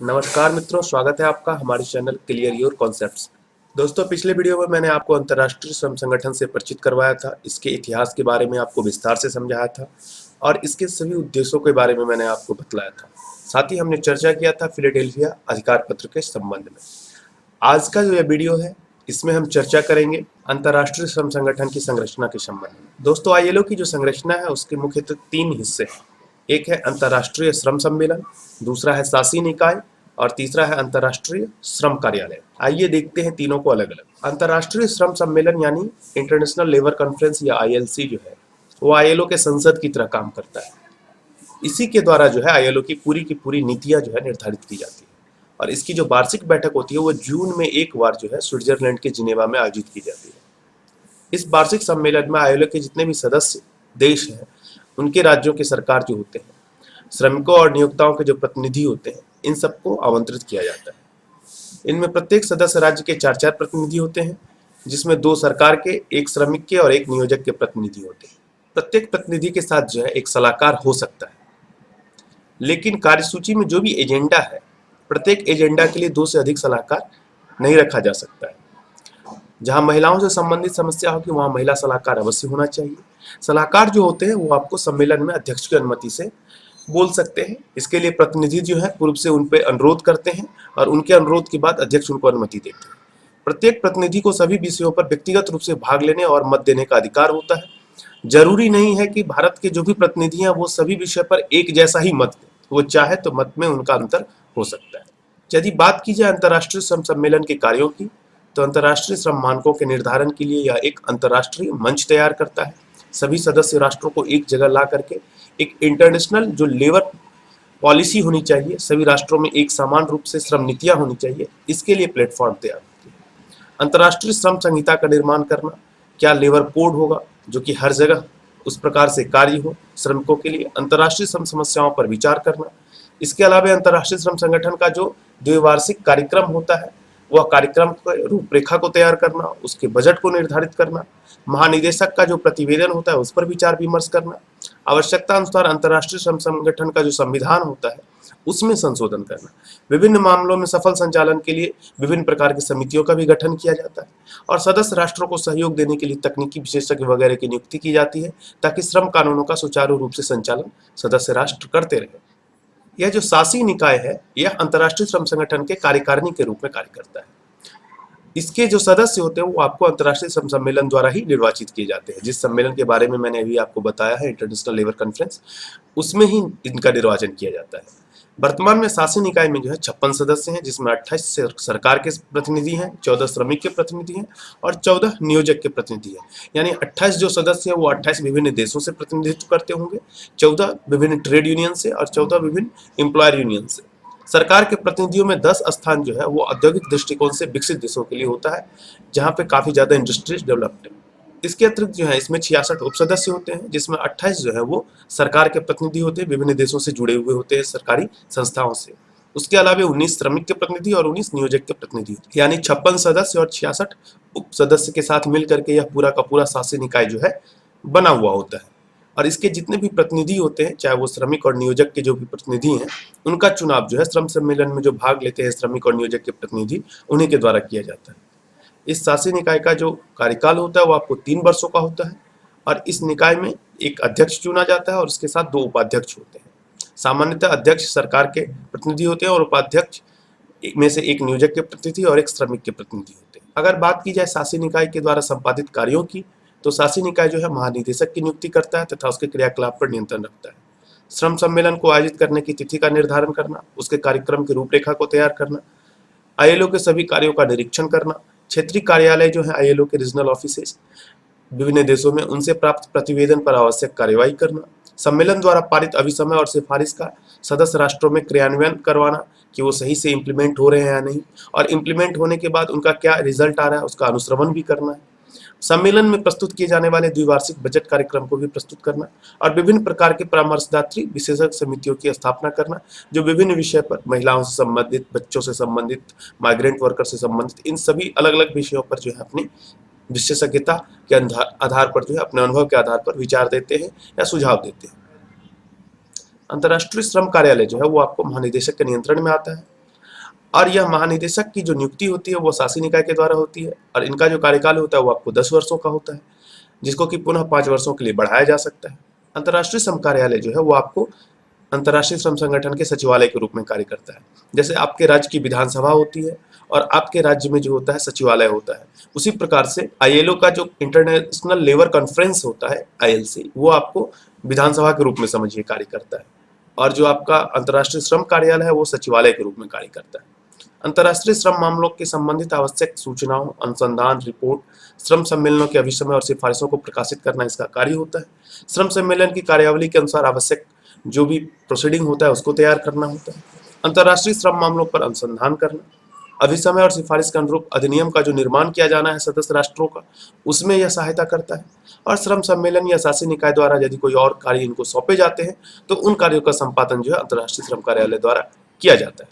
नमस्कार मित्रों, स्वागत है आपका हमारे चैनल क्लियर योर कॉन्सेप्ट्स। दोस्तों, पिछले वीडियो में मैंने आपको अंतर्राष्ट्रीय श्रम संगठन से परिचित करवाया था, इसके इतिहास के बारे में आपको विस्तार से समझाया था और इसके सभी उद्देश्यों के बारे में मैंने आपको बतलाया था। साथ ही हमने चर्चा किया था फिलाडेल्फिया अधिकार पत्र के संबंध में। आज का जो यह वीडियो है, इसमें हम चर्चा करेंगे अंतर्राष्ट्रीय श्रम संगठन की संरचना के संबंध में। दोस्तों, आईएलओ की जो संरचना है उसके मुख्यतः 3 हिस्से हैं। एक है अंतर्राष्ट्रीय श्रम सम्मेलन, दूसरा है शासी निकाय और तीसरा है अंतर्राष्ट्रीय श्रम कार्यालय। आइए देखते हैं तीनों को अलग अलग। अंतर्राष्ट्रीय श्रम सम्मेलन यानी इंटरनेशनल लेबर कॉन्फ्रेंस या आईएलसी जो है वो आईएलओ के संसद की तरह काम करता है। इसी के द्वारा जो है आईएलओ की पूरी नीतियां जो है निर्धारित की जाती है और इसकी जो वार्षिक बैठक होती है वो जून में एक बार जो है स्विट्जरलैंड के जिनेवा में आयोजित की जाती है। इस वार्षिक सम्मेलन में आईएलओ के जितने भी सदस्य देश हैं उनके राज्यों के सरकार जो होते हैं, श्रमिकों और नियोक्ताओं के जो प्रतिनिधि होते हैं, इन सबको आमंत्रित किया जाता है। इनमें प्रत्येक सदस्य राज्य के 4-4 प्रतिनिधि होते हैं, जिसमें 2 सरकार के, 1 श्रमिक के और 1 नियोजक के प्रतिनिधि होते हैं। प्रत्येक प्रतिनिधि के साथ जो है एक सलाहकार हो सकता है, लेकिन कार्यसूची में जो भी एजेंडा है, प्रत्येक एजेंडा के लिए 2 से अधिक सलाहकार नहीं रखा जा सकता है। जहां महिलाओं से संबंधित समस्या होगी वहां महिला सलाहकार अवश्य होना चाहिए। सलाहकार जो होते हैं वो आपको सम्मेलन में अध्यक्ष की अनुमति से बोल सकते हैं। इसके लिए प्रतिनिधि जो है पूर्व से उन पर अनुरोध करते हैं और उनके अनुरोध के बाद अध्यक्ष उनको अनुमति देते हैं। प्रत्येक प्रतिनिधि को सभी विषयों पर व्यक्तिगत रूप से भाग लेने और मत देने का अधिकार होता है। जरूरी नहीं है कि भारत के जो भी प्रतिनिधि हैं वो सभी विषय पर एक जैसा ही मत दें, वो चाहे तो मत में उनका अंतर हो सकता है। यदि बात की जाए अंतर्राष्ट्रीय श्रम सम्मेलन के कार्यों की, तो अंतर्राष्ट्रीय श्रम मानकों के निर्धारण के लिए यह एक अंतर्राष्ट्रीय मंच तैयार करता है। सभी सदस्य राष्ट्रों को एक जगह ला करके एक इंटरनेशनल जो लेबर पॉलिसी होनी चाहिए, सभी राष्ट्रों में एक समान रूप से श्रम नीतियां होनी चाहिए, इसके लिए प्लेटफॉर्म तैयार होती है। अंतर्राष्ट्रीय श्रम संहिता का निर्माण करना, क्या लेबर कोड होगा जो कि हर जगह उस प्रकार से कार्य हो श्रमिकों के लिए, अंतर्राष्ट्रीय श्रम समस्याओं पर विचार करना। इसके अलावा अंतर्राष्ट्रीय श्रम संगठन का जो द्विवार्षिक कार्यक्रम होता है वह कार्यक्रम की रूपरेखा को तैयार करना, उसके बजट को निर्धारित करना, महानिदेशक का जो प्रतिवेदन होता है उस पर विचार विमर्श करना, आवश्यकता अनुसार अंतर्राष्ट्रीय श्रम संगठन का जो संविधान होता है उसमें संशोधन करना। विभिन्न मामलों में सफल संचालन के लिए विभिन्न प्रकार की समितियों का भी गठन किया जाता है और सदस्य राष्ट्रों को सहयोग देने के लिए तकनीकी विशेषज्ञ वगैरह की नियुक्ति की जाती है ताकि श्रम कानूनों का सुचारू रूप से संचालन सदस्य राष्ट्र करते रहे। यह जो शासी निकाय है यह अंतर्राष्ट्रीय श्रम संगठन के कार्यकारिणी के रूप में कार्य करता है। इसके जो सदस्य होते हैं वो आपको अंतर्राष्ट्रीय श्रम सम्मेलन द्वारा ही निर्वाचित किए जाते हैं। जिस सम्मेलन के बारे में मैंने अभी आपको बताया है, इंटरनेशनल लेबर कॉन्फ्रेंस, उसमें ही इनका निर्वाचन किया जाता है। वर्तमान में शासी निकाय में जो है 56 सदस्य हैं, जिसमें 28 सरकार के प्रतिनिधि हैं, 14 श्रमिक के प्रतिनिधि हैं और 14 नियोजक के प्रतिनिधि हैं। यानी 28 जो सदस्य हैं वो 28 विभिन्न देशों से प्रतिनिधित्व करते होंगे, 14 विभिन्न ट्रेड यूनियन से और 14 विभिन्न एम्प्लॉयर यूनियन से। सरकार के प्रतिनिधियों में 10 स्थान जो है वो औद्योगिक दृष्टिकोण से विकसित देशों के लिए होता है, जहां पे काफी ज्यादा इंडस्ट्रीज डेवलप्ड है। इसके अतिरिक्त जो है इसमें 66 उपसदस्य होते हैं, जिसमें 28 जो है वो सरकार के प्रतिनिधि होते हैं, विभिन्न देशों से जुड़े हुए होते हैं सरकारी संस्थाओं से। उसके अलावा 19 श्रमिक के प्रतिनिधि और 19 नियोजक के प्रतिनिधि होते हैं। यानी 56 सदस्य और 66 उप सदस्य के साथ मिल करके यह पूरा का पूरा शासी निकाय जो है बना हुआ होता है। और इसके जितने भी प्रतिनिधि होते हैं, चाहे वो श्रमिक और नियोजक के जो भी प्रतिनिधि हैं, उनका चुनाव जो है श्रम सम्मेलन में जो भाग लेते हैं श्रमिक और नियोजक के प्रतिनिधि, उन्हीं के द्वारा किया जाता है। इस शासी निकाय का जो कार्यकाल होता है वो आपको 3 वर्षों का होता है और इस निकाय में एक अध्यक्ष चुना जाता है और उसके साथ 2 उपाध्यक्ष होते हैं। सामान्यतः अध्यक्ष सरकार के प्रतिनिधि होते हैं और उपाध्यक्ष में से एक नियोजक के प्रतिनिधि और एक श्रमिक के प्रतिनिधि होते हैं। अगर बात की जाए शासी निकाय के द्वारा संपादित कार्यों की, तो शासी निकाय जो है महानिदेशक की नियुक्ति करता है तथा उसके क्रियाकलाप पर नियंत्रण रखता है। श्रम सम्मेलन को आयोजित करने की तिथि का निर्धारण करना, उसके कार्यक्रम की रूपरेखा को तैयार करना, आईएलओ के सभी कार्यों का निरीक्षण करना, क्षेत्रीय कार्यालय जो है आईएलओ के रीजनल ऑफिसेस विभिन्न देशों में, उनसे प्राप्त प्रतिवेदन पर आवश्यक कार्यवाही करना, सम्मेलन द्वारा पारित अभिसमय और सिफारिश का सदस्य राष्ट्रों में क्रियान्वयन करवाना कि वो सही से इम्प्लीमेंट हो रहे हैं या नहीं, और इम्प्लीमेंट होने के बाद उनका क्या रिजल्ट आ रहा है उसका अनुश्रवण भी करना है। सम्मेलन में प्रस्तुत किए जाने वाले द्विवार्षिक बजट कार्यक्रम को भी प्रस्तुत करना और विभिन्न प्रकार के परामर्शदात्री विशेषज्ञ समितियों की स्थापना करना, जो विभिन्न विषय पर महिलाओं से संबंधित, बच्चों से संबंधित, माइग्रेंट वर्कर से संबंधित, इन सभी अलग अलग विषयों पर जो है अपनी विशेषज्ञता के आधार पर जो है अपने अनुभव के आधार पर विचार देते हैं या सुझाव देते हैं। अंतर्राष्ट्रीय श्रम कार्यालय जो है वो आपको महानिदेशक के नियंत्रण में आता है। और यह महानिदेशक की जो नियुक्ति होती है वो शासी निकाय के द्वारा होती है और इनका जो कार्यकाल होता है वो आपको 10 वर्षों का होता है, जिसको कि पुनः 5 वर्षों के लिए बढ़ाया जा सकता है। अंतर्राष्ट्रीय श्रम कार्यालय जो है वो आपको अंतर्राष्ट्रीय श्रम संगठन के सचिवालय के रूप में कार्य करता है। जैसे आपके राज्य की विधानसभा होती है और आपके राज्य में जो होता है सचिवालय होता है, उसी प्रकार से आईएलओ का जो इंटरनेशनल लेबर कॉन्फ्रेंस होता है आईएलसी, वो आपको विधानसभा के रूप में समझिए कार्य करता है। और जो आपका अंतर्राष्ट्रीय श्रम कार्यालय है वो सचिवालय के रूप में कार्य करता है। अंतर्राष्ट्रीय श्रम मामलों के संबंधित आवश्यक सूचनाओं, अनुसंधान, रिपोर्ट, श्रम सम्मेलनों के अभिसमय और सिफारिशों को प्रकाशित करना इसका कार्य होता है। श्रम सम्मेलन की कार्यावली के अनुसार आवश्यक जो भी प्रोसीडिंग होता है उसको तैयार करना होता है। अंतर्राष्ट्रीय श्रम मामलों पर अनुसंधान करना, अभिसमय और सिफारिश के अनुरूप अधिनियम का जो निर्माण किया जाना है सदस्य राष्ट्रों का, उसमें यह सहायता करता है। और श्रम सम्मेलन या शासी निकाय द्वारा यदि कोई और कार्य इनको सौंपे जाते हैं तो उन कार्यों का संपादन जो है अंतर्राष्ट्रीय श्रम कार्यालय द्वारा किया जाता है।